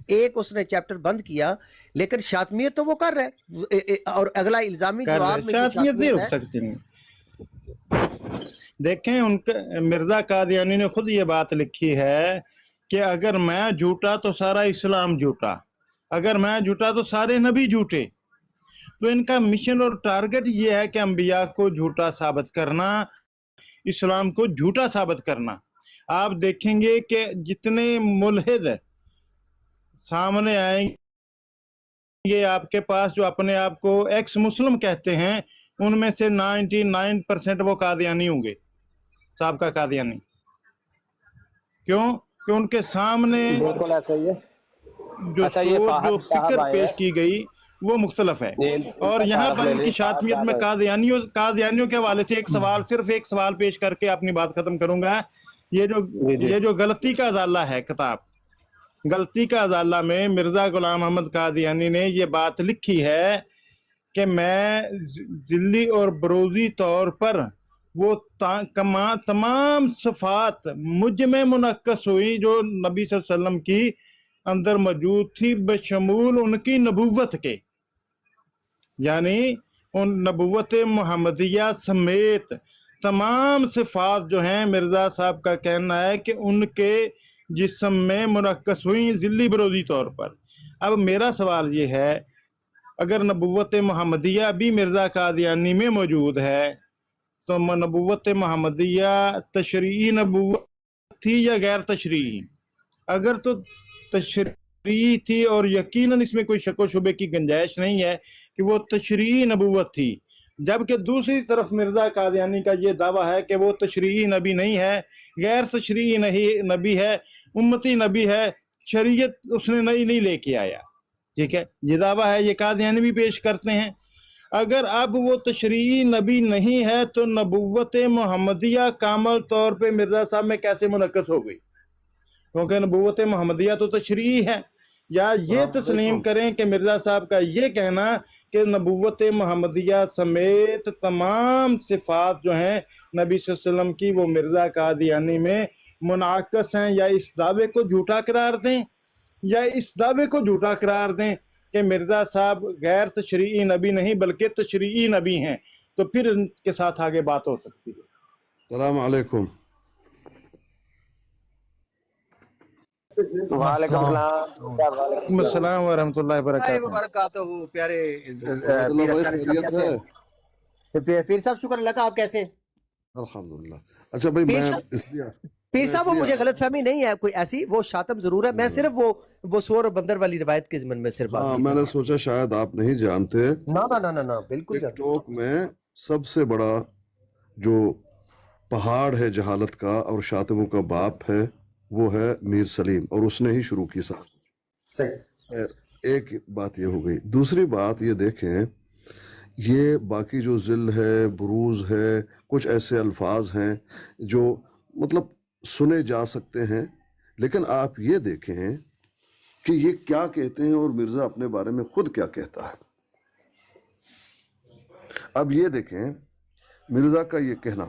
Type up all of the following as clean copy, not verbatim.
ایک اس نے چیپٹر بند کیا، لیکن شاطمیت تو وہ کر رہا ہے، اور اگلا الزامی جواب میں شاطمیت نہیں رک سکتی۔ دیکھیں ان کا مرزا قادیانی نے خود یہ بات لکھی ہے کہ اگر میں جھوٹا تو سارا اسلام جھوٹا، اگر میں جھوٹا تو سارے نبی جھوٹے۔ تو ان کا مشن اور ٹارگٹ یہ ہے کہ انبیاء کو جھوٹا ثابت کرنا، اسلام کو جھوٹا ثابت کرنا۔ آپ دیکھیں گے کہ جتنے ملحد سامنے آئیں گے آپ کے پاس جو اپنے آپ کو ایکس مسلم کہتے ہیں، ان میں سے 99% وہ قادیانی ہوں گے، سابقہ قادیانی۔ کیوں کہ ان کے سامنے بالکل ایسا ہی ہے۔ جو اچھا یہ جو فہد صاحب فکر آئے پیش ہیں، کی گئی وہ مختلف ہے۔ اور یہاں پر ان کی شاطمیت میں قادیانیوں کے حوالے سے صرف ایک سوال پیش کر کے اپنی بات ختم کروں گا۔ یہ جو غلطی کا ازالہ ہے کتاب، غلطی کا ازالہ میں مرزا غلام احمد قادیانی نے یہ بات لکھی ہے کہ میں ذلی اور بروزی طور پر وہ تمام صفات مجھ میں منعکس ہوئی جو نبی صلی اللہ علیہ وسلم کی اندر موجود تھی، بشمول ان کی نبوت کے، یعنی ان نبوت محمدیہ سمیت تمام صفات جو ہیں مرزا صاحب کا کہنا ہے کہ ان کے جسم میں منعکس ہوئی ذلی بروزی طور پر۔ اب میرا سوال یہ ہے، اگر نبوت محمدیہ بھی مرزا قادیانی میں موجود ہے تو نبوت محمدیہ تشریعی نبوت تھی یا غیر تشریعی؟ اگر تو تشریعی تھی، اور یقیناً اس میں کوئی شک و شبے کی گنجائش نہیں ہے کہ وہ تشریعی نبوت تھی، جبکہ دوسری طرف مرزا قادیانی کا یہ دعویٰ ہے کہ وہ تشریعی نبی نہیں ہے، غیر تشریعی نبی ہے، امتی نبی ہے، شریعت اس نے نئی نہیں لے کے آیا۔ ٹھیک ہے، یہ دعویٰ ہے، یہ قادیانی بھی پیش کرتے ہیں۔ اگر اب وہ تشریعی نبی نہیں ہے تو نبوت محمدیہ کامل طور پہ مرزا صاحب میں کیسے منعکس ہو گئی؟ کیونکہ نبوت محمدیہ تو تشریعی ہے۔ یا یہ تسلیم کریں کہ مرزا صاحب کا یہ کہنا کہ نبوت محمدیہ سمیت تمام صفات جو ہیں نبی صلی اللہ علیہ وسلم کی وہ مرزا قادیانی میں منعکس ہیں، یا اس دعوے کو جھوٹا قرار دیں، یا اس دعوے کو جھوٹا قرار دیں کہ مرزا صاحب غیر تشریعی نبی نہیں بلکہ تشریعی نبی ہیں، تو پھر ان کے ساتھ آگے بات ہو سکتی ہے۔ السلام علیکم۔ وعلیکم السلام۔ وعلیکم السلام ورحمۃ اللہ وبرکاتہ۔ پیارے پیر صاحب، شکر اللہ کا، آپ کیسے ہیں؟ الحمدللہ۔ اچھا بھائی، میں پیر صاحب وہ مجھے غلط فہمی نہیں ہے کوئی ایسی، وہ شاتم ضرور ہے، میں صرف وہ سور اور بندر والی روایت کے ضمن میں صرف بات، میں نے سوچا شاید آپ نہیں جانتے۔ نا بالکل ٹک ٹاک میں سب سے بڑا جو پہاڑ ہے جہالت کا اور شاتموں کا باپ ہے وہ ہے میر سلیم، اور اس نے ہی شروع کی سب۔ صحیح۔ ایک بات یہ ہو گئی۔ دوسری بات یہ دیکھیں، یہ باقی جو ذل ہے، بروز ہے، کچھ ایسے الفاظ ہیں جو مطلب سنے جا سکتے ہیں، لیکن آپ یہ دیکھیں کہ یہ کیا کہتے ہیں اور مرزا اپنے بارے میں خود کیا کہتا ہے۔ اب یہ دیکھیں مرزا کا یہ کہنا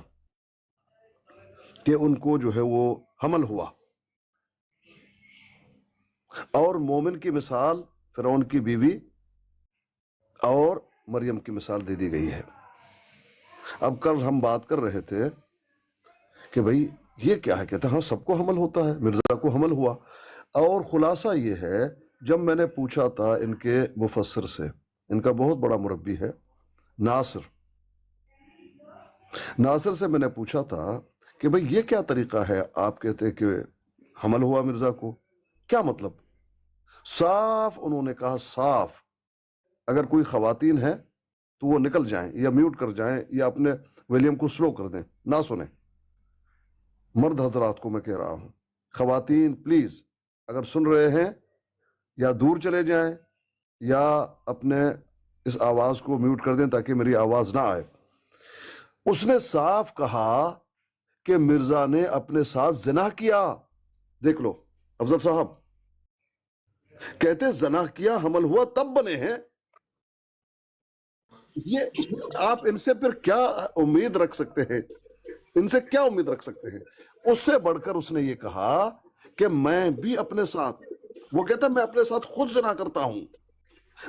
کہ ان کو جو ہے وہ حمل ہوا، اور مومن کی مثال فرعون کی بیوی اور مریم کی مثال دے دی گئی ہے۔ اب کل ہم بات کر رہے تھے کہ بھئی یہ کیا ہے، کہتا ہاں سب کو حمل ہوتا ہے، مرزا کو حمل ہوا۔ اور خلاصہ یہ ہے، جب میں نے پوچھا تھا ان کے مفسر سے، ان کا بہت بڑا مربی ہے ناصر سے میں نے پوچھا تھا کہ بھئی یہ کیا طریقہ ہے، آپ کہتے ہیں کہ حمل ہوا مرزا کو، کیا مطلب؟ صاف انہوں نے کہا، صاف، اگر کوئی خواتین ہیں تو وہ نکل جائیں یا میوٹ کر جائیں یا اپنے ویلیوم کو سلو کر دیں، نہ سنیں۔ مرد حضرات کو میں کہہ رہا ہوں، خواتین پلیز اگر سن رہے ہیں یا دور چلے جائیں یا اپنے اس آواز کو میوٹ کر دیں تاکہ میری آواز نہ آئے۔ اس نے صاف کہا کہ مرزا نے اپنے ساتھ زنا کیا۔ دیکھ لو افضل صاحب، کہتے زنا کیا، حمل ہوا، تب بنے ہیں۔ یہ آپ ان سے پھر کیا امید رکھ سکتے ہیں؟ ان سے کیا امید رکھ سکتے ہیں؟ اس سے بڑھ کر اس نے یہ کہا کہ میں بھی اپنے ساتھ وہ کہتا ہے میں اپنے ساتھ خود زنا کرتا ہوں,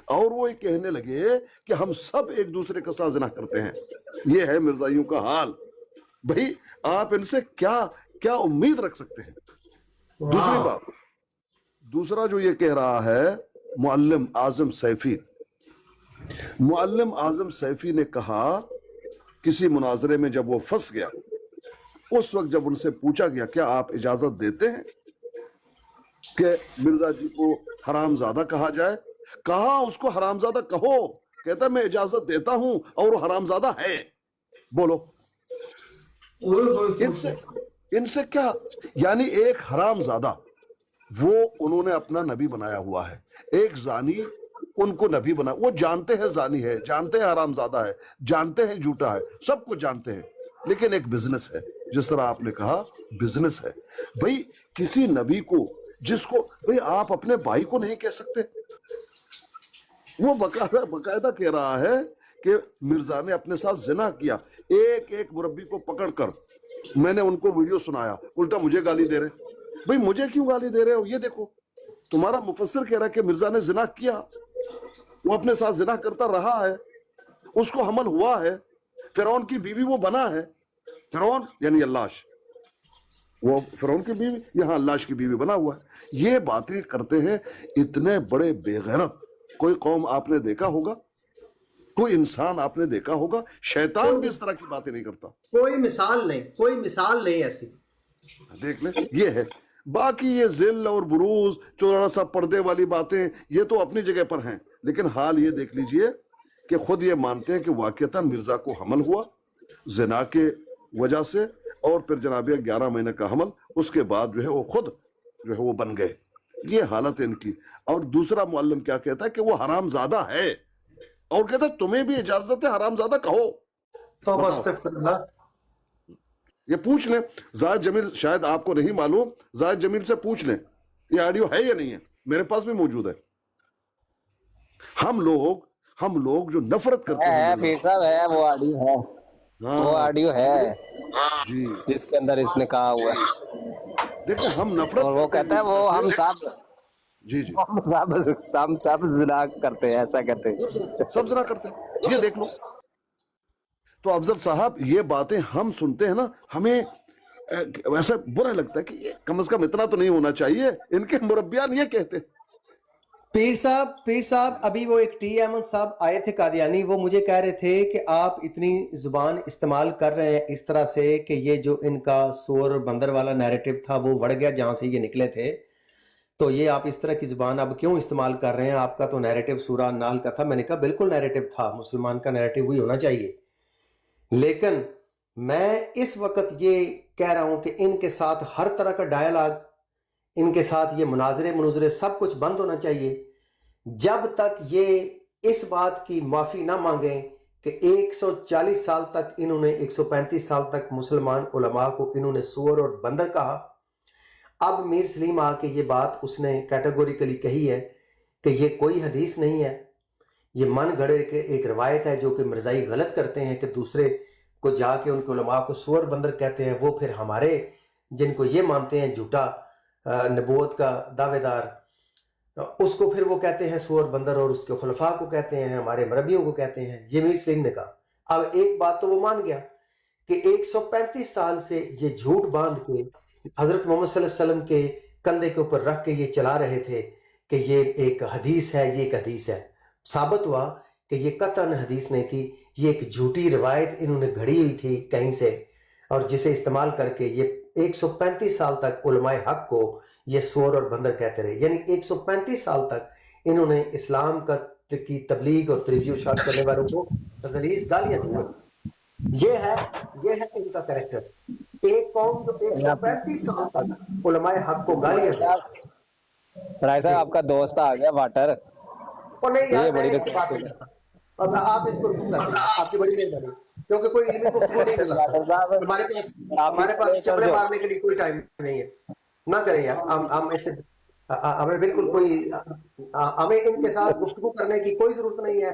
اور وہ یہ کہنے لگے کہ ہم سب ایک دوسرے کے ساتھ زنا کرتے ہیں. یہ ہے مرزائیوں کا حال. بھائی آپ ان سے کیا امید رکھ سکتے ہیں؟ دوسری بات, دوسرا جو یہ کہہ رہا ہے معلم اعظم سیفی, معلم اعظم سیفی نے کہا کسی مناظرے میں جب وہ پھنس گیا, اس وقت جب ان سے پوچھا گیا کیا آپ اجازت دیتے ہیں کہ مرزا جی کو حرام زادہ کہا جائے, کہا اس کو حرام زادہ کہو, کہتا میں اجازت دیتا ہوں اور وہ حرام زادہ ہے. بولو ان سے کیا, یعنی ایک حرام زادہ وہ انہوں نے اپنا نبی بنایا ہوا ہے, ایک زانی ان کو نبی بنا, وہ جانتے ہیں زانی ہے, جانتے ہیں حرام زادہ ہے, جانتے ہیں جھوٹا ہے, سب کو جانتے ہیں, لیکن ایک بزنس ہے, جس طرح آپ نے کہا بزنس ہے. بھئی کسی نبی کو, جس کو بھئی آپ اپنے بھائی کو نہیں کہہ سکتے. وہ باقاعدہ کہہ رہا ہے کہ مرزا نے اپنے ساتھ زنا کیا, ایک ایک مربی کو پکڑ کر میں نے ان کو ویڈیو سنایا, الٹا مجھے گالی دے رہے. بھئی مجھے کیوں گالی دے رہے ہو؟ یہ دیکھو تمہارا مفسر کہہ رہا ہے کہ مرزا نے زنا کیا, وہ اپنے ساتھ زنا کرتا رہا ہے, اس کو حمل ہوا ہے, فرعون کی بیوی وہ بنا ہے, فرعون یعنی اللاش, وہ فرعون کی بیوی یہاں اللاش کی بیوی بنا ہوا ہے. یہ باتیں کرتے ہیں اتنے بڑے بے غیرت. کوئی قوم آپ نے دیکھا ہوگا, کوئی انسان آپ نے دیکھا ہوگا, شیطان بھی اس طرح کی باتیں نہیں کرتا. کوئی مثال نہیں ایسی. دیکھ لیں, یہ ہے. باقی یہ ذل اور بروز, تھوڑا سا پردے والی باتیں, یہ تو اپنی جگہ پر ہیں, لیکن حال یہ دیکھ لیجئے کہ خود یہ مانتے ہیں کہ واقعتاً مرزا کو حمل ہوا زنا کے وجہ سے, اور پھر جناب 11 مہینے کا حمل, اس کے بعد جو ہے وہ خود جو ہے وہ بن گئے. یہ حالت ہے ان کی. اور دوسرا معلم کیا کہتا ہے کہ وہ حرام زادہ ہے, اور کہتا ہے تمہیں بھی اجازت ہے حرام زادہ کہو. توبہ استغفر اللہ. یہ پوچھ لیں زاہد جمیل, شاید آپ کو نہیں معلوم, زاہد جمیل سے پوچھ لیں یہ آڈیو ہے یا نہیں ہے, میرے پاس بھی موجود ہے. ہم لوگ جو نفرت کرتے ہیں پیر صاحب ہے, وہ آڈیو ہے, وہ آڈیو ہے جی, جس کے اندر اس نے کہا ہوا ہے. دیکھیں ہم نفرت, اور وہ کہتا ہے وہ ہم جی سب زنا کرتے ہیں, ایسا کرتے ہیں, سب زنا کرتے ہیں. یہ دیکھ لو. تو افضل صاحب یہ باتیں ہم سنتے ہیں نا, ہمیں ایسا برا لگتا ہے کہ یہ کم از کم اتنا تو نہیں ہونا چاہیے. ان کے مربیان یہ کہتے ہیں. پیر صاحب ابھی وہ ایک ٹی احمد صاحب آئے تھے قادیانی, وہ مجھے کہہ رہے تھے کہ آپ اتنی زبان استعمال کر رہے ہیں اس طرح سے کہ یہ جو ان کا سور بندر والا نیریٹو تھا وہ وڑ گیا جہاں سے یہ نکلے تھے, تو یہ آپ اس طرح کی زبان اب کیوں استعمال کر رہے ہیں؟ آپ کا تو نیریٹو سورہ نال کا تھا. میں نے کہا بالکل نیریٹو تھا, مسلمان کا نیریٹو وہی ہونا چاہیے, لیکن میں اس وقت یہ کہہ رہا ہوں کہ ان کے ساتھ ہر طرح کا ڈائلاگ, ان کے ساتھ یہ مناظرے سب کچھ بند ہونا چاہیے جب تک یہ اس بات کی معافی نہ مانگیں کہ 140 سال تک انہوں نے 135 سال تک مسلمان علماء کو انہوں نے سور اور بندر کہا. اب میر سلیم آ کے یہ بات اس نے کیٹیگوریکلی کہی ہے کہ یہ کوئی حدیث نہیں ہے, یہ من گھڑے کے ایک روایت ہے جو کہ مرزائی غلط کرتے ہیں کہ دوسرے کو جا کے ان کے علماء کو سور بندر کہتے ہیں. وہ پھر ہمارے جن کو یہ مانتے ہیں جھوٹا نبوت کا دعوے دار, اس کو پھر وہ کہتے ہیں سور بندر, اور اس کے خلفاء کو کہتے ہیں, ہمارے مربیوں کو کہتے ہیں. یہ میر سلیم نے کہا. اب ایک بات تو وہ مان گیا کہ 135 سال سے یہ جھوٹ باندھ کے حضرت محمد صلی اللہ علیہ وسلم کے کندھے کے اوپر رکھ کے یہ چلا رہے تھے کہ یہ ایک حدیث ہے, یہ ایک حدیث ہے. ثابت ہوا کہ یہ قطعاً حدیث نہیں تھی, یہ ایک جھوٹی روایت انہوں نے گھڑی ہوئی تھی کہیں سے, اور جسے استعمال کر کے یہ 135 سال تک علماء حق کو یہ سور اور بندر کہتے رہے. یعنی 135 سال تک انہوں نے اسلام کی تبلیغ اور تربیت اشاعت کرنے والوں کو غلیظ گالیاں دی. یہ ہے ان کا کریکٹر. ایک قوم جو 135 سال تک علماء حق کو گالیاں دی. رائے صاحب آپ کا دوست آ گیا واٹر, اور نہیں یار میں اس بات نہیں کرتا. اب آپ اس کو رکو کر دیں, آپ کی بڑی مہربانی, کیونکہ کوئی علمی گفتگو نہیں ملا. ہمارے پاس چپڑے مارنے کے لیے کوئی ٹائم نہیں ہے. نہ کریں یار, ہم ایسے ہمیں بالکل کوئی, ہمیں ان کے ساتھ گفتگو کرنے کی کوئی ضرورت نہیں ہے.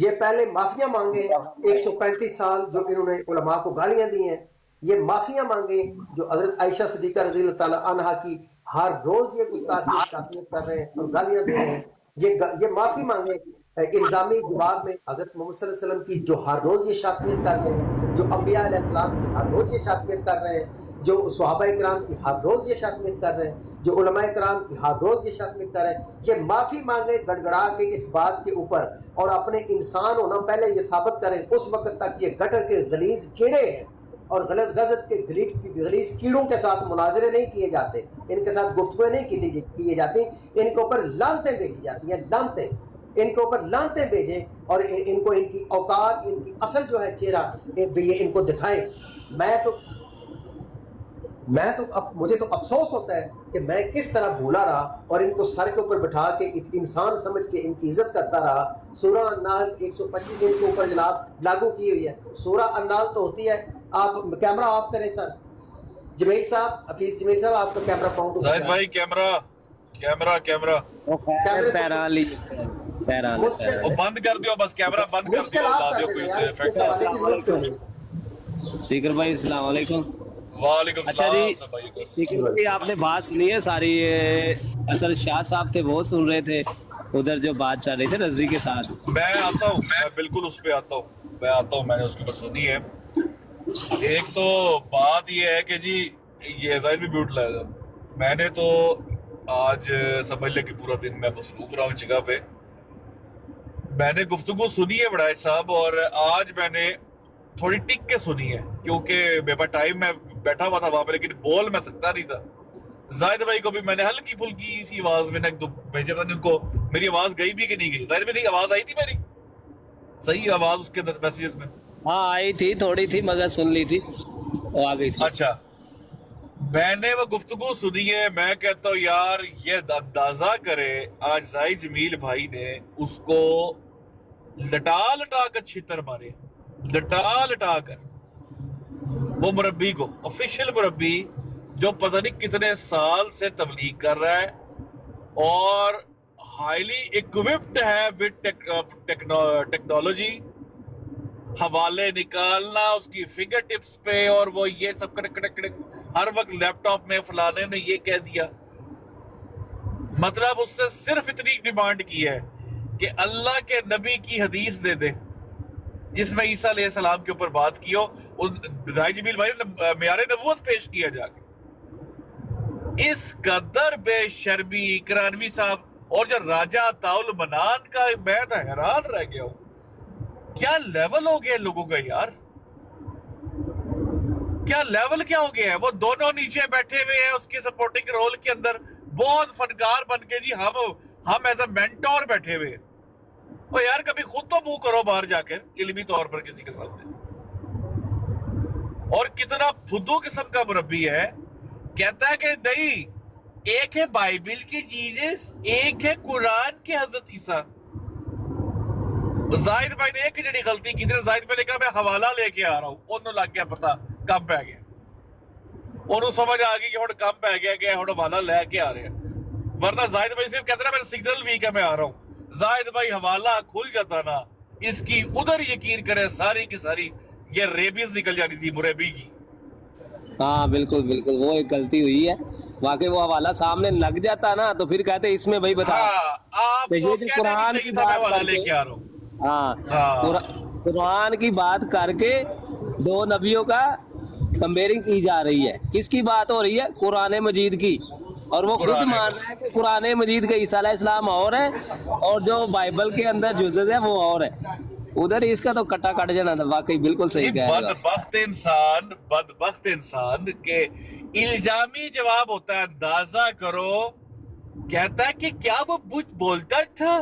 یہ پہلے معافیاں مانگیں 135 سال جو انہوں نے علماء کو گالیاں دی ہیں, یہ معافیاں مانگیں جو حضرت عائشہ صدیقہ رضی اللہ تعالیٰ عنہا کی ہر روز یہ گستاخی شاتمیت کر رہے ہیں اور گالیاں دے رہے ہیں، یہ معافی مانگیں الزامی جواب میں حضرت محمد صلی اللہ علیہ وسلم کی جو ہر روز یہ شاتمیت کر رہے ہیں، جو انبیاء علیہ السلام کی ہر روز یہ شاتمیت کر رہے ہیں، جو صحابہ کرام کی ہر روز یہ شاتمیت کر رہے ہیں، جو علماء کرام کی ہر روز یہ شاتمیت کر رہے ہیں، یہ معافی مانگیں گڑ گڑا کے اس بات کے اوپر، اور اپنے انسان ہونا پہلے یہ ثابت کریں اس وقت تک یہ گٹر کے غلیظ کیڑے ہیں اور غلظ غزت کے غلیظ کیڑوں کے ساتھ مناظرے نہیں کیے جاتے، ان کے ساتھ گفتگو نہیں کی جاتی، ان کے اوپر لعنتیں بھیجی جاتی ہیں، لعنتیں، ان کے اوپر لعنتیں بھیجیں اور ان کو ان کی اوقات، ان کی اصل جو ہے چہرہ یہ ان کو دکھائیں۔ مجھے تو افسوس ہوتا ہے کہ میں کس طرح بھولا رہا اور ان کو سر کے اوپر بٹھا کے انسان سمجھ کے ان کی عزت کرتا رہا۔ سورہ النحل 125 ان کے اوپر جناب لاگو کی ہوئی ہے۔ سورہ النحل تو ہوتی ہے، آپ کیمرہ آف کریں سر، جمیل صاحب، حفیظ جمیل صاحب آپ کا کیمرہ پاؤں زاہد بھائی کیمرہ وہ بند کر دیو، بس کیمرہ بند کر دیو، لا دیو کوئی ایفیکٹ۔ سیکر بھائی السلام علیکم۔ وعلیکم اچھا السلام۔ جی سیکر بھائی آپ نے بات سنی ہے ساری، اصل شاہ صاحب تھے وہ سن رہے تھے ادھر جو بات چل رہی تھی رضی کے ساتھ۔ میں آتا ہوں، میں بالکل اس پہ آتا ہوں، میں نے اس کے اوپر سنی ہے۔ ایک تو بات یہ ہے کہ جی یہ زاہد بھی بیوٹ لائے گا، میں نے تو آج سمجھ لے کہ پورا دن میں مصروف رہا ہوں جگہ پہ، میں نے گفتگو سنی ہے وڑائچ صاحب، اور آج میں نے تھوڑی ٹک کے سنی ہے کیونکہ میرے پاس ٹائم میں بیٹھا ہوا تھا وہاں پہ لیکن بول میں سکتا نہیں تھا۔ زاہد بھائی کو بھی میں نے ہلکی پھلکی سی آواز میں نے بھیجا تھا ان کو، میری آواز گئی بھی کہ نہیں گئی؟ زاہد بھائی آواز آئی تھی میری صحیح آواز اس کے اندر میسیجز میں؟ ہاں آئی تھی، تھوڑی تھی مگر سن لی تھی، وہ آ گئی تھی۔ اچھا، میں نے وہ گفتگو سنی ہے، میں کہتا ہوں یار یہ اندازہ کرے آج زاہد جمیل بھائی نے اس کو لٹا لٹا کر چھتر مارے، لٹا لٹا کر، وہ مربی کو، آفیشیل مربی جو پتہ نہیں کتنے سال سے تبلیغ کر رہا ہے اور ہائیلی ایکوپڈ ہے وتھ ٹیکنالوجی، حوالے نکالنا اس کی فنگر ٹپس پہ، اور وہ یہ سب ہر وقت لیپ ٹاپ میں فلانے نے یہ کہہ دیا۔ مطلب اس سے صرف اتنی ڈیمانڈ کی ہے کہ اللہ کے نبی کی حدیث دے دے جس میں عیسیٰ علیہ السلام کے اوپر بات کی ہو، زاہد جمیل بھائی نے معیار نبوت پیش کیا جا کے۔ اس قدر بے شرمی کرانوی صاحب اور جو راجہ عطاء المنان کا، میں تو حیران رہ گیا ہوں، کیا لیول ہو گیا لوگوں کا یار، کیا لیول کیا ہو گیا ہے۔ وہ دونوں نیچے بیٹھے ہوئے ہیں اس کے سپورٹنگ رول کے اندر، بہت فنکار بن کے جی ہم ایز اے مینٹور بیٹھے ہوئے ہیں۔ وہ یار کبھی خود تو منہ کرو باہر جا کر علمی طور پر کسی کے سامنے۔ اور کتنا فدو قسم کا مربی ہے، کہتا ہے کہ نہیں، ایک ہے بائبل کی جیزس، ایک ہے قرآن کے حضرت عیسیٰ۔ زاہد بھائی نے ایک جڑی غلطی کی تھی، زاہد بھائی نے کہا میں حوالہ لے کے آ رہا ہوں، انہوں لگ گیا پتا کم پہ گیا، انہوں سمجھ آ گئی کہ ہوں کم پہ گیا کہ ہوں حوالہ لے کے آ رہے ہیں، ورنہ زاہد بھائی صرف کہتے ہیں میرا سگنل ویک ہے میں آ رہا ہوں۔ زاہد بھائی حوالہ کھل جاتا نا، اس کی ادھر یقین کرے ساری کی ساری یہ ریبیز نکل جانی تھی مربی کی۔ ہاں بالکل بالکل، وہ ایک غلطی ہوئی ہے واقعی، وہ حوالہ سامنے لگ جاتا نا تو پھر کہتے اس میں بھائی بتا، آپ کو کہنا نہیں چاہیے تھا میں حوالہ لے کے آ رہا ہوں۔ ہاں قرآن کی بات کر کے دو نبیوں کا کمپیئرنگ کی جا رہی ہے، کس کی بات ہو رہی ہے؟ قرآن مجید کی، اور وہ خود مان رہا ہے کہ قرآن مجید کا عیسیٰ علیہ السلام اور ہے اور جو بائبل کے اندر جزز ہے وہ اور ہے، ادھر اس کا تو کٹا کٹ جانا تھا۔ واقعی بالکل صحیح کہہ رہے ہو۔ بدبخت انسان کے الزامی جواب ہوتا ہے، اندازہ کرو، کہتا ہے کہ کیا وہ بت بولتا تھا،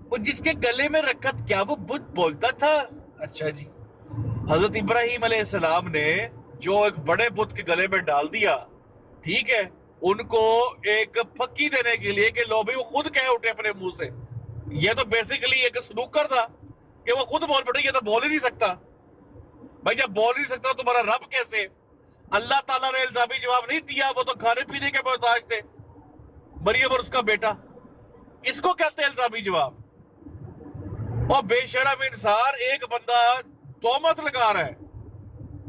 وہ جس کے گلے میں رکھت، کیا وہ بت بولتا تھا؟ اچھا جی، حضرت ابراہیم علیہ السلام نے جو ایک بڑے بت کے گلے میں ڈال دیا، ٹھیک ہے، ان کو ایک پھکی دینے کے لیے کہ لو بھی وہ خود کہہ اٹھے اپنے منہ سے، یہ تو بیسیکلی ایک سنوکر تھا کہ وہ خود بول پڑے، یہ تو بول ہی نہیں سکتا۔ بھائی جب بول نہیں سکتا تمہارا رب کیسے؟ اللہ تعالیٰ نے الزامی جواب نہیں دیا، وہ تو کھانے پینے کے محتاج تھے، مریم اور اس کا بیٹا، اس کو کہتے ہیں الزامی جواب۔ اور بے شرم انسان ایک بندہ تہمت لگا رہا ہے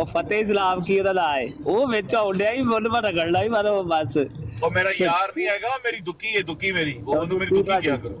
ਉਹ ਫਤਿਹ ਇਸਲਾਮ ਕੀ ਉਹਦਾ ਨਾਂ ਹੈ, ਉਹ ਵਿੱਚ ਆਉਂਦਿਆ ਹੀ ਮੁੱਲ ਪਰ ਰਗੜਨਾ ਹੀ ਮਾਰੋ ਬਸ। ਉਹ ਮੇਰਾ ਯਾਰ ਨਹੀਂ ਹੈਗਾ, ਉਹ ਮੇਰੀ ਦੁੱਕੀ ਹੈ, ਦੁੱਕੀ ਮੇਰੀ, ਉਹ ਉਹਨੂੰ ਮੇਰੀ ਦੁੱਕੀ ਕਿਹਾ ਕਰੋ,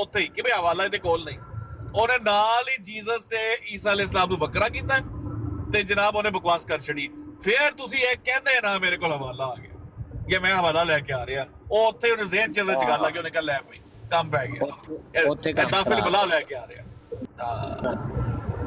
ਉੱਥੇ ਹੀ ਕਿ ਭਈ ਹਵਾਲਾ ਇਹਦੇ ਕੋਲ ਨਹੀਂ, ਉਹਨੇ ਨਾਲ ਹੀ ਜੀਸਸ ਤੇ ਈਸਾ ਅਲੈਹਿਸਲਾਮ ਨੂੰ ਵੱਖਰਾ ਕੀਤਾ ਤੇ ਜਨਾਬ ਉਹਨੇ ਬਕਵਾਸ ਕਰ ਛੜੀ। ਫਿਰ ਤੁਸੀਂ ਇਹ ਕਹਿੰਦੇ ਨਾ ਮੇਰੇ ਕੋਲ ਹਵਾਲਾ ਆ ਗਿਆ ਜਾਂ ਮੈਂ ਹਵਾਲਾ ਲੈ ਕੇ ਆ ਰਿਹਾ, ਉਹ ਉੱਥੇ ਉਹਨੇ ਜ਼ਿਹਨ ਚ ਗੱਲ ਆ ਕੇ ਉਹਨੇ ਕਿਹਾ ਲੈ ਭਾਈ ਕੰਮ ਪੈ ਗਿਆ, ਉੱਥੇ ਕੰਮ ਦਾਖਲ ਬਲਾ ਲੈ ਕੇ ਆ ਰਿਹਾ।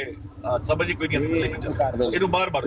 ਹੈ, ਸਮਝ ਹੀ ਕੋਈ ਨਹੀਂ ਆਉਂਦਾ, ਇਹਨੂੰ ਬਾਹਰ ਮਾਰੋ,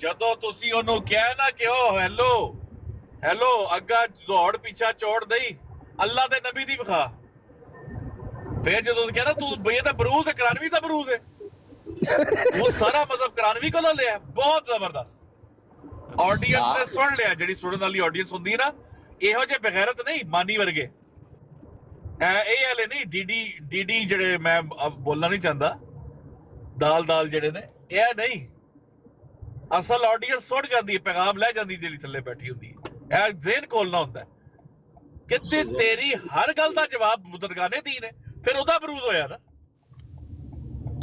ਜਦੋਂ ਤੁਸੀਂ ਉਹਨੂੰ ਕਿਹਾ ਨਾ ਕਿ ਉਹ ਹੈਲੋ ਅੱਗਾ ਦੌੜ ਪਿੱਛਾ ਚੋੜ ਦਈ, ਅੱਲਾ ਤੇ ਨਬੀ ਦੀ ਵਿਖਾ, ਫਿਰ ਜਦੋਂ ਤੁਸੀਂ ਕਹਿੰਦਾ ਤੂੰ ਬਈ ਤਾਂ ਬਰੂਜ਼ ਹੈ, ਕੁਰਾਨਵੀ ਤਾਂ ਬਰੂਜ਼ ਹੈ, ਉਹ ਸਾਰਾ ਮਜ਼ਹਬ ਕੁਰਾਨਵੀ ਕੋਲੋਂ ਲਿਆ, ਬਹੁਤ ਜ਼ਬਰਦਸਤ ਆਡੀਅנס ਨੇ ਸੁਣ ਲਿਆ, ਜਿਹੜੀ ਸੁਣਨ ਵਾਲੀ ਆਡੀਅנס ਹੁੰਦੀ ਹੈ ਨਾ, ਇਹੋ ਜਿਹੇ ਬਗੈਰਤ ਨਹੀਂ ਮਾਨੀ ਵਰਗੇ, ਇਹ ਵਾਲੇ ਨਹੀਂ ਡੀਡੀ ਜਿਹੜੇ ਮੈਂ ਬੋਲਣਾ ਨਹੀਂ ਚਾਹੁੰਦਾ, ਦਾਲ ਜਿਹੜੇ ਨੇ, ਇਹ ਨਹੀਂ, ਅਸਲ ਆਡੀਅנס ਸੁਣ ਜਾਂਦੀ ਹੈ, ਪੈਗਾਮ ਲੈ ਜਾਂਦੀ ਜਿਹੜੀ ਥੱਲੇ ਬੈਠੀ ਹੁੰਦੀ ਹੈ, ਇਹ ਜ਼ੇਨ ਕੋਲਣਾ ਹੁੰਦਾ ਕਿ ਤੇਰੀ ਹਰ ਗੱਲ ਦਾ ਜਵਾਬ ਬੁਜ਼ਰਗਾਨੇ ਦੀਨ ਹੈ, ਫਿਰ ਉਹਦਾ ਬਰੂਜ਼ ਹੋਇਆ ਨਾ।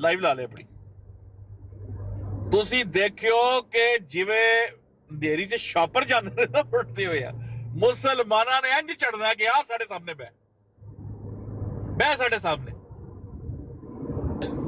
ਲਾਈਵ ਲਾ ਲੇ ਆਪਣੀ, ਤੁਸੀਂ ਦੇਖਿਓ ਕਿ ਜਿਵੇਂ ਦੇਰੀ 'ਚ ਸ਼ਾਪਰ ਜਾਂਦੇ ਨੇ ਨਾ ਫੁੱਟਦੇ ਹੋਏ ਆ, ਮੁਸਲਮਾਨਾਂ ਨੇ ਇੰਜ ਚੜਨਾ ਕਿ ਆ ਸਾਡੇ ਸਾਹਮਣੇ ਬੈ ਸਾਡੇ ਸਾਹਮਣੇ।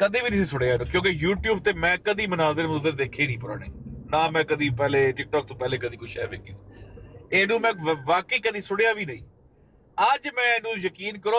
ਕਦੇ ਵੀ ਨਹੀਂ ਸੁਣਿਆ ਇਹਨੂੰ, ਕਿਉਂਕਿ YouTube ਤੇ ਮੈਂ ਕਦੀ ਮਨਾਜ਼ਰ ਮੁਜ਼ਰ ਦੇਖੇ ਹੀ ਨਹੀਂ ਪੁਰਾਣੇ, ਨਾ ਮੈਂ ਕਦੀ ਪਹਿਲੇ TikTok ਤੋਂ ਪਹਿਲੇ ਕਦੀ ਕੁਛ ਹੈ ਵੇਖੀ, ਇਹਨੂੰ ਮੈਂ ਵਾਕਈ ਕਦੀ ਸੁਣਿਆ ਵੀ ਨਹੀਂ। ਅੱਜ ਮੈਂ ਇਹਨੂੰ ਯਕੀਨ ਕਰੋ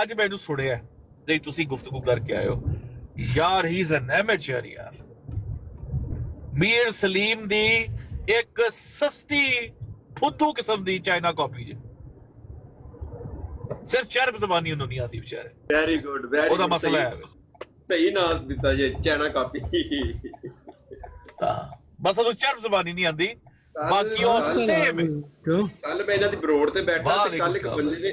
ਅੱਜ ਮੈਂ ਇਹਨੂੰ ਸੁਣਿਆ ਜੇ ਤੁਸੀਂ ਗੁਫ਼ਤਗੂ ਕਰਕੇ ਆਏ ਹੋ। ਯਾਰ ਹੀ ਇਜ਼ ਐਨ ਐਮੇਚਰ ਯਾਰ। ਮੀਰ ਸਲੀਮ ਦੀ ਇੱਕ ਸਸਤੀ ਫੁੱਦੂ ਕਿਸਮ ਦੀ ਚਾਈਨਾ ਕਾਪੀ ਜੇ, ਸਿਰਫ ਚਰਬ ਜ਼ਬਾਨੀ ਉਹਨੂੰ ਨਹੀਂ ਆਉਂਦੀ ਵਿਚਾਰੇ। ਵੈਰੀ ਗੁੱਡ, ਵੈਰੀ ਉਹਦਾ ਮਸਲਾ ਹੈ, ਸਹੀ ਨਾਮ ਦਿੱਤਾ ਜੇ, ਚਾਈਨਾ ਕਾਪੀ। ਬਸ ਉਹਨੂੰ ਚਰਬ ਜ਼ਬਾਨੀ ਨਹੀਂ ਆਉਂਦੀ, ਬਾਕੀ ਉਹ ਸੇਮ ਹੈ। ਕੱਲ ਮੈਂ ਇਹਨਾਂ ਦੀ ਬਰੋਡ ਤੇ ਬੈਠਾ ਤੇ ਕੱਲ ਇੱਕ ਬੰਦੇ ਨੇ,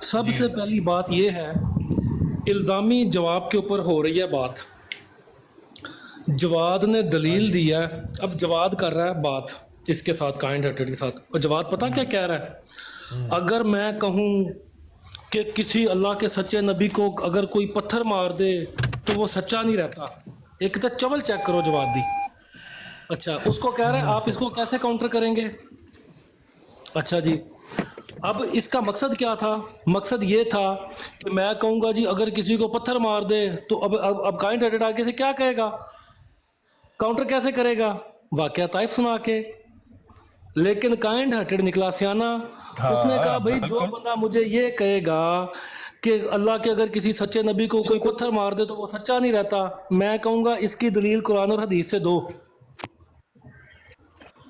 سب سے پہلی بات یہ ہے، الزامی جواب کے اوپر ہو رہی ہے بات. جواد نے دلیل دی ہے، اب جواد کر رہا ہے بات اس کے ساتھ، کائنڈ ہارٹڈ کے ساتھ. اور جواد پتہ کیا کہہ رہا ہے؟ اگر میں کہوں کہ کسی اللہ کے سچے نبی کو اگر کوئی پتھر مار دے تو وہ سچا نہیں رہتا. ایک تو چول چیک کرو جواد دی. اچھا اس کو کہہ رہے ہیں آپ اس کو کیسے کاؤنٹر کریں گے؟ اچھا جی، اب اس کا مقصد کیا تھا؟ مقصد یہ تھا کہ میں کہوں گا جی اگر کسی کو پتھر مار دے تو اب کائنڈ ہارٹڈ آگے سے کیا کہے گا؟ کاؤنٹر کیسے کرے گا؟ واقعہ طائف سنا کے. لیکن کائنڈ ہارٹڈ نکلا سیانہ. اس نے کہا بھئی جو بندہ مجھے یہ کہے گا کہ اللہ کے اگر کسی سچے نبی کو کوئی پتھر مار دے تو وہ سچا نہیں رہتا، میں کہوں گا اس کی دلیل قرآن اور حدیث سے دو.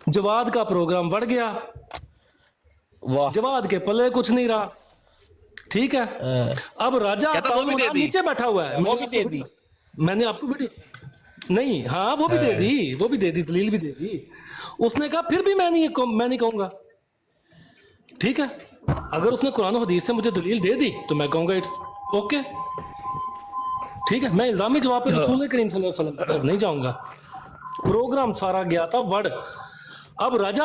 جواد کا پروگرام بڑھ گیا، جواد کے پلے کچھ نہیں رہا. ٹھیک ہے، اب راجہ نیچے بیٹھا ہوا ہے. میں نے آپ کو ویڈیو نہیں، ہاں وہ بھی دے دی، وہ بھی دے دی، دلیل بھی دے دی. اس نے کہا پھر بھی میں نہیں کہوں گا. ٹھیک ہے، اگر اس نے قرآن و حدیث سے مجھے دلیل دے دی تو میں کہوں گا اٹس اوکے. ٹھیک ہے، میں الزامی جواب پہ رسول کریم صلی اللہ علیہ وسلم نہیں جاؤں گا. پروگرام سارا گیا تھا وڑ. اب راجہ